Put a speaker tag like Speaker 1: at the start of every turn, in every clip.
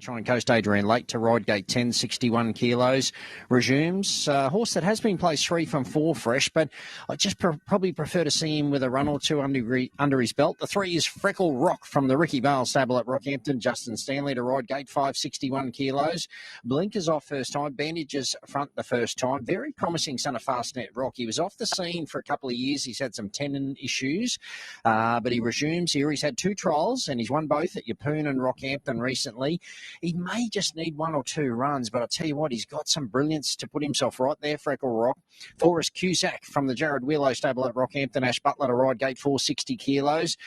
Speaker 1: Sunshine Coast, Adrian Lake to ride gate 10, 61 kilos, resumes. Horse that has been placed 3 from 4 fresh, but I just probably prefer to see him with a run or two under his belt. The 3 is Freckle Rock from the Ricky Bale stable at Rockhampton. Justin Stanley to ride gate 5, 61 kilos. Blinkers off first time, bandages front the first time. Very promising son of Fastnet Rock. He was off the scene for a couple of years. He's had some tendon issues, but he resumes here. He's had 2 trials and he's won both at Yeppoon and Rockhampton recently. He may just need 1 or 2 runs, but I'll tell you what, he's got some brilliance to put himself right there, Freckle Rock. 4 is Cusack from the Jared Wheelow stable at Rockhampton. Ash Butler to ride gate 4, 60 kilos.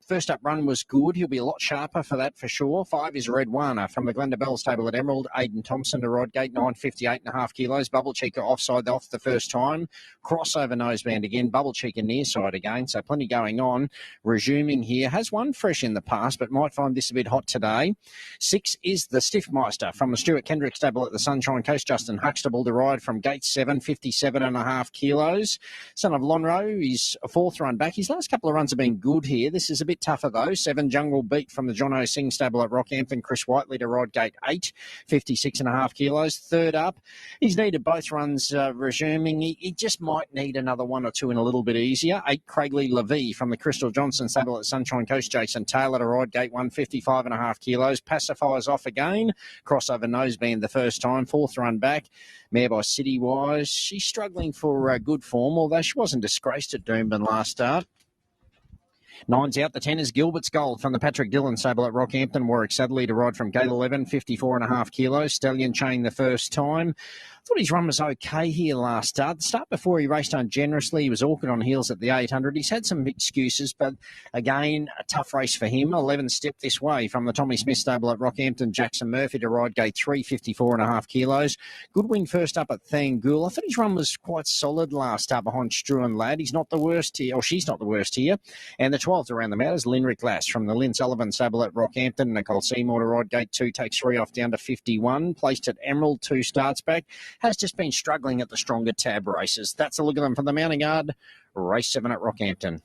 Speaker 1: First up run was good. He'll be a lot sharper for that for sure. 5 is Red Warner from the Glenda Bell stable at Emerald. Aidan Thompson to ride gate 9, 58.5 kilos. Bubble Cheeker offside off the first time. Crossover noseband again. Bubble Cheeker near side again. So plenty going on. Resuming here. Has won fresh in the past, but might find this a bit hot today. 6 is the Stiffmeister from the Stuart Kendrick stable at the Sunshine Coast. Justin Huxtable to ride from gate 7, 57.5 kilos. Son of Lonro, he's a 4th run back. His last couple of runs have been good here. This is a bit tougher though. 7 Jungle Beat from the John O. Singh stable at Rockhampton. Chris Whiteley to ride gate 8, 56.5 kilos. Third up, he's needed both runs resuming. He just might need another 1 or 2 and a little bit easier. 8 Craiglea La Vie from the Crystal Johnson stable at Sunshine Coast. Jason Taylor to ride gate 1, 55.5 kilos. Pacifiers off again. Crossover noseband the first time. 4th run back. Mare by Citywise. She's struggling for good form, although she wasn't disgraced at Doomben last start. 9's out. The 10 is Gilbert's Gold from the Patrick Dillon stable at Rockhampton. Warwick Sadley to ride from gate 11, 54.5 kilos. Stallion chain the first time. I thought his run was okay here last start. The start before he raced on generously. He was awkward on heels at the 800. He's had some excuses, but again, a tough race for him. 11 step this way from the Tommy Smith stable at Rockhampton. Jackson Murphy to ride gate 3, 54.5 kilos. Good win first up at Thangul. I thought his run was quite solid last start behind Struan Lad. He's not the worst here, or she's not the worst here. And the 12th around the mount is Linrick Lass from the Lynn Sullivan stable at Rockhampton. Nicole Seymour to ride gate 2, takes 3 off down to 51. Placed at Emerald 2 starts back. Has just been struggling at the stronger tab races. That's a look at them from the mounting yard. Race 7 at Rockhampton.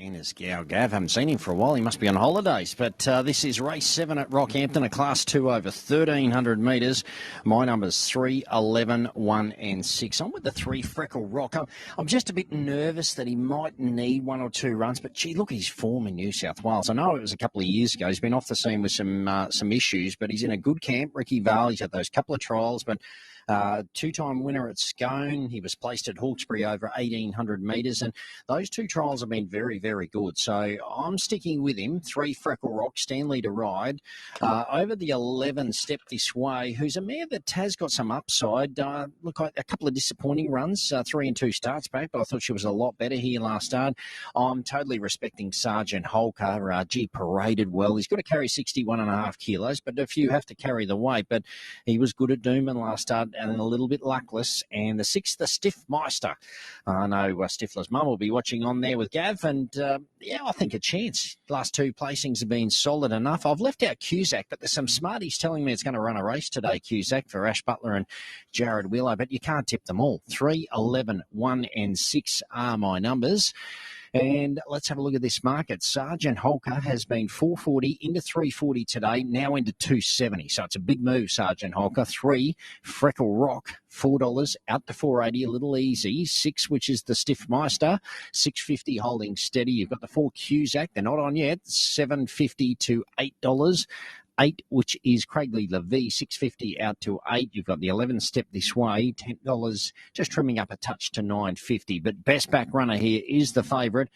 Speaker 1: Anna's Gav. Haven't seen him for a while. He must be on holidays. But this is race 7 at Rockhampton, a Class 2 over 1,300 metres. My number's 3, 11, 1 and 6. I'm with the 3, Freckle Rock. I'm just a bit nervous that he might need 1 or 2 runs. But, gee, look at his form in New South Wales. I know it was a couple of years ago. He's been off the scene with some issues, but he's in a good camp. Ricky Vale, he's had those couple of trials, but... 2-time winner at Scone. He was placed at Hawkesbury over 1,800 metres, and those 2 trials have been very, very good. So I'm sticking with him. 3, Freckle Rock, Stanley to ride. Over the 11, Step This Way, who's a mare that has got some upside. Look, a couple of disappointing runs, 3 and 2 starts back, but I thought she was a lot better here last start. I'm totally respecting Sergeant Hulka. Paraded well. He's got to carry 61.5 kilos, but if you have to carry the weight, but he was good at Doomben last start, and a little bit luckless. And the 6th, the Stiff Meister. I know Stifler's mum will be watching on there with Gav, and I think a chance. Last 2 placings have been solid enough. I've left out Cusack, but there's some smarties telling me it's going to run a race today, Cusack, for Ash Butler and Jared Willow, but you can't tip them all. 3, 11, 1 and 6 are my numbers. And let's have a look at this market. Sergeant Hulka has been 440 into 340 today, now into 270. So it's a big move, Sergeant Hulka. 3, Freckle Rock, $4 out to 480, a little easy. 6, which is the Stiff Meister, $6.50 holding steady. You've got the 4 Cusack, they're not on yet, $7.50 to $8. 8, which is Craiglea La Vie, $6.50 out to 8. You've got the 11 Step This Way, $10, just trimming up a touch to $9.50. But best back runner here is the favourite.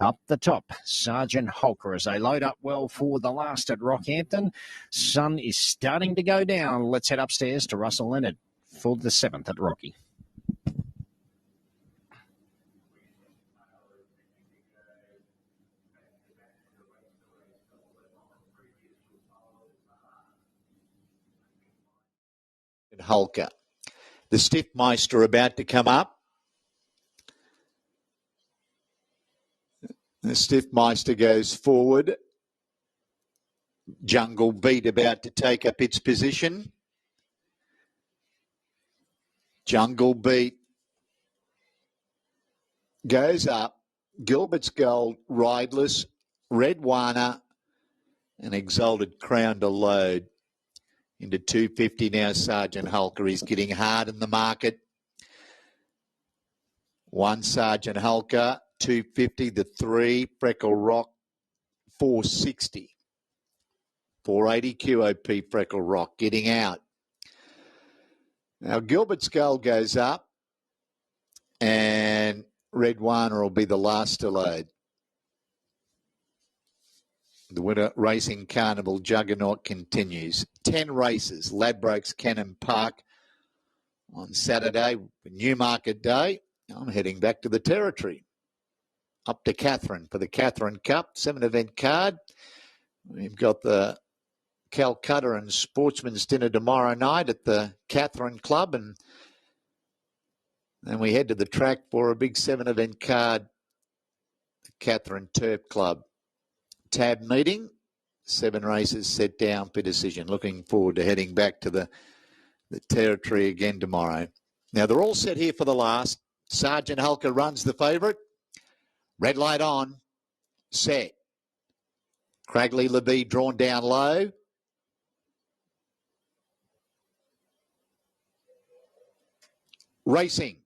Speaker 1: Up the top, Sergeant Hulka, as they load up well for the last at Rockhampton. Sun is starting to go down. Let's head upstairs to Russell Leonard for the 7th at Rocky.
Speaker 2: Hulka. The Stiff Meister about to come up. The Stiff Meister goes forward. Jungle Beat about to take up its position. Jungle Beat goes up. Gilbert's Gold, Rideless, Red Wana, and Exalted Crown to load. Into 250 now, Sergeant Hulka. He's getting hard in the market. 1, Sergeant Hulka, 250. The 3, Freckle Rock, 460. 480 QOP, Freckle Rock, getting out. Now, Gilbert's Gold goes up, and Red Wana will be the last to load. The Winter Racing Carnival juggernaut continues. 10 races, Ladbrokes Cannon Park on Saturday, Newmarket Day. I'm heading back to the Territory. Up to Catherine for the Catherine Cup, 7-event card. We've got the Calcutta and Sportsman's Dinner tomorrow night at the Catherine Club, and then we head to the track for a big 7-event card, the Catherine Turf Club. Tab meeting, 7 races set down for decision. Looking forward to heading back to the Territory again tomorrow. Now, they're all set here for the last. Sergeant Hulka runs the favourite. Red light on. Set. Craiglea La Vie drawn down low. Racing.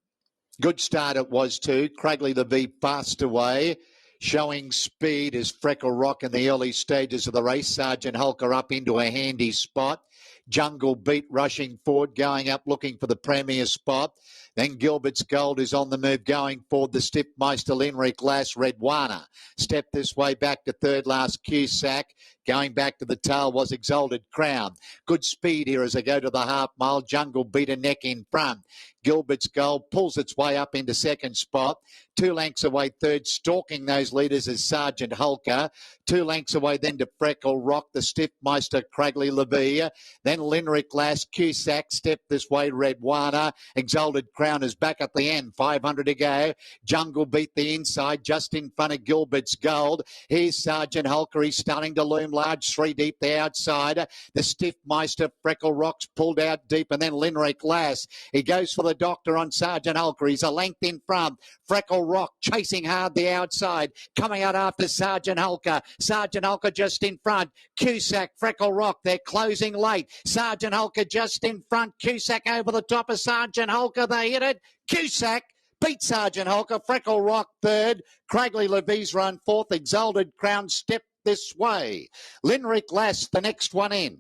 Speaker 2: Good start it was too. Craiglea La Vie fast away. Showing speed as Freckle Rock in the early stages of the race. Sergeant Hulka up into a handy spot. Jungle Beat rushing forward, going up looking for the premier spot. Then Gilbert's Gold is on the move, going forward. The Stiff Meister, Linric Lass, Red Wana. Step this way back to third last, Cusack. Going back to the tail was Exalted Crown. Good speed here as they go to the half mile. Jungle Beat a neck in front. Gilbert's Gold pulls its way up into second spot. 2 lengths away third, stalking those leaders is Sergeant Hulka. 2 lengths away then to Freckle Rock, the Stiff Meister, Craiglea La Vie. Then Linric Lass, Cusack, Step this way, Red Wana. Exalted Crown Crown is back at the end. 500 to go. Jungle beat the inside just in front of Gilbert's Gold. Here's Sergeant Hulka. He's starting to loom large. 3 deep the outside. The Stiff Meister, Freckle Rock's pulled out deep, and then Linric Lass. He goes for the doctor on Sergeant Hulka. He's a length in front. Freckle Rock chasing hard the outside. Coming out after Sergeant Hulka. Sergeant Hulka just in front. Cusack, Freckle Rock. They're closing late. Sergeant Hulka just in front. Cusack over the top of Sergeant Hulka. They hit it. Cusack beat Sergeant Hulka. Freckle Rock third. Craiglea La Vie's run fourth. Exalted Crown step this way. Linric Lass, the next one in.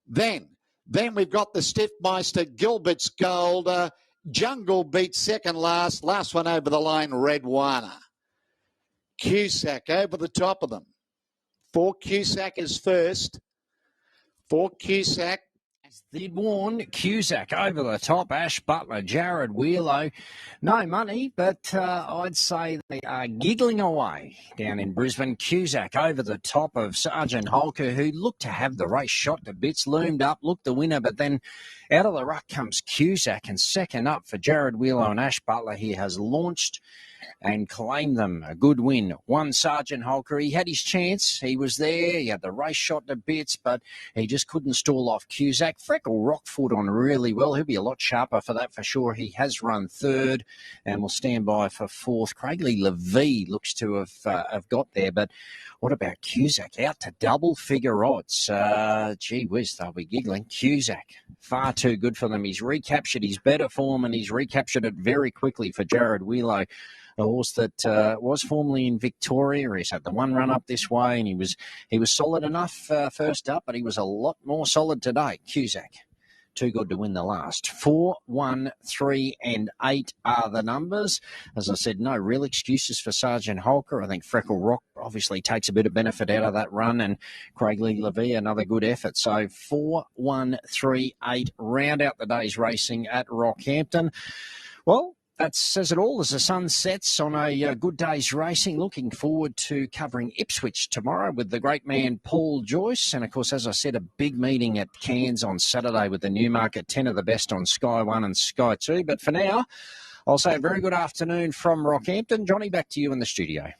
Speaker 2: Then we've got the Stiffmeister, Gilbert's Gold. Jungle beats second last. Last one over the line, Red Wana. Cusack over the top of them. 4 Cusack is first. 4 Cusack.
Speaker 1: As they'd warned, Cusack over the top, Ash Butler, Jared Wheelow. No money, but I'd say they are giggling away down in Brisbane. Cusack over the top of Sergeant Hulka, who looked to have the race shot to bits, loomed up, looked the winner, but then out of the ruck comes Cusack, and second up for Jared Wheelow and Ash Butler. He has launched and claimed them a good win. One Sergeant Hulka, he had his chance. He was there. He had the race shot to bits, but he just couldn't stall off Cusack. Freckle Rock fought on really well. He'll be a lot sharper for that for sure. He has run third and will stand by for fourth. Craiglea La Vie looks to have got there, but what about Cusack? Out to double figure odds. Gee whiz, they'll be giggling. Cusack, far too good for them. He's recaptured his better form, and he's recaptured it very quickly for Jared Wheelow, a horse that was formerly in Victoria. He's had the one run up this way, and he was solid enough first up, but he was a lot more solid today. Cusack, too good to win the last. 4, 1, 3, and 8 are the numbers. As I said, no real excuses for Sergeant Hulka. I think Freckle Rock obviously takes a bit of benefit out of that run, and Craiglea La Vie, another good effort. So 4, 1, 3, 8 round out the day's racing at Rockhampton. Well, that says it all as the sun sets on a good day's racing. Looking forward to covering Ipswich tomorrow with the great man Paul Joyce. And, of course, as I said, a big meeting at Cairns on Saturday with the Newmarket 10 of the best on Sky 1 and Sky 2. But for now, I'll say a very good afternoon from Rockhampton. Johnny, back to you in the studio.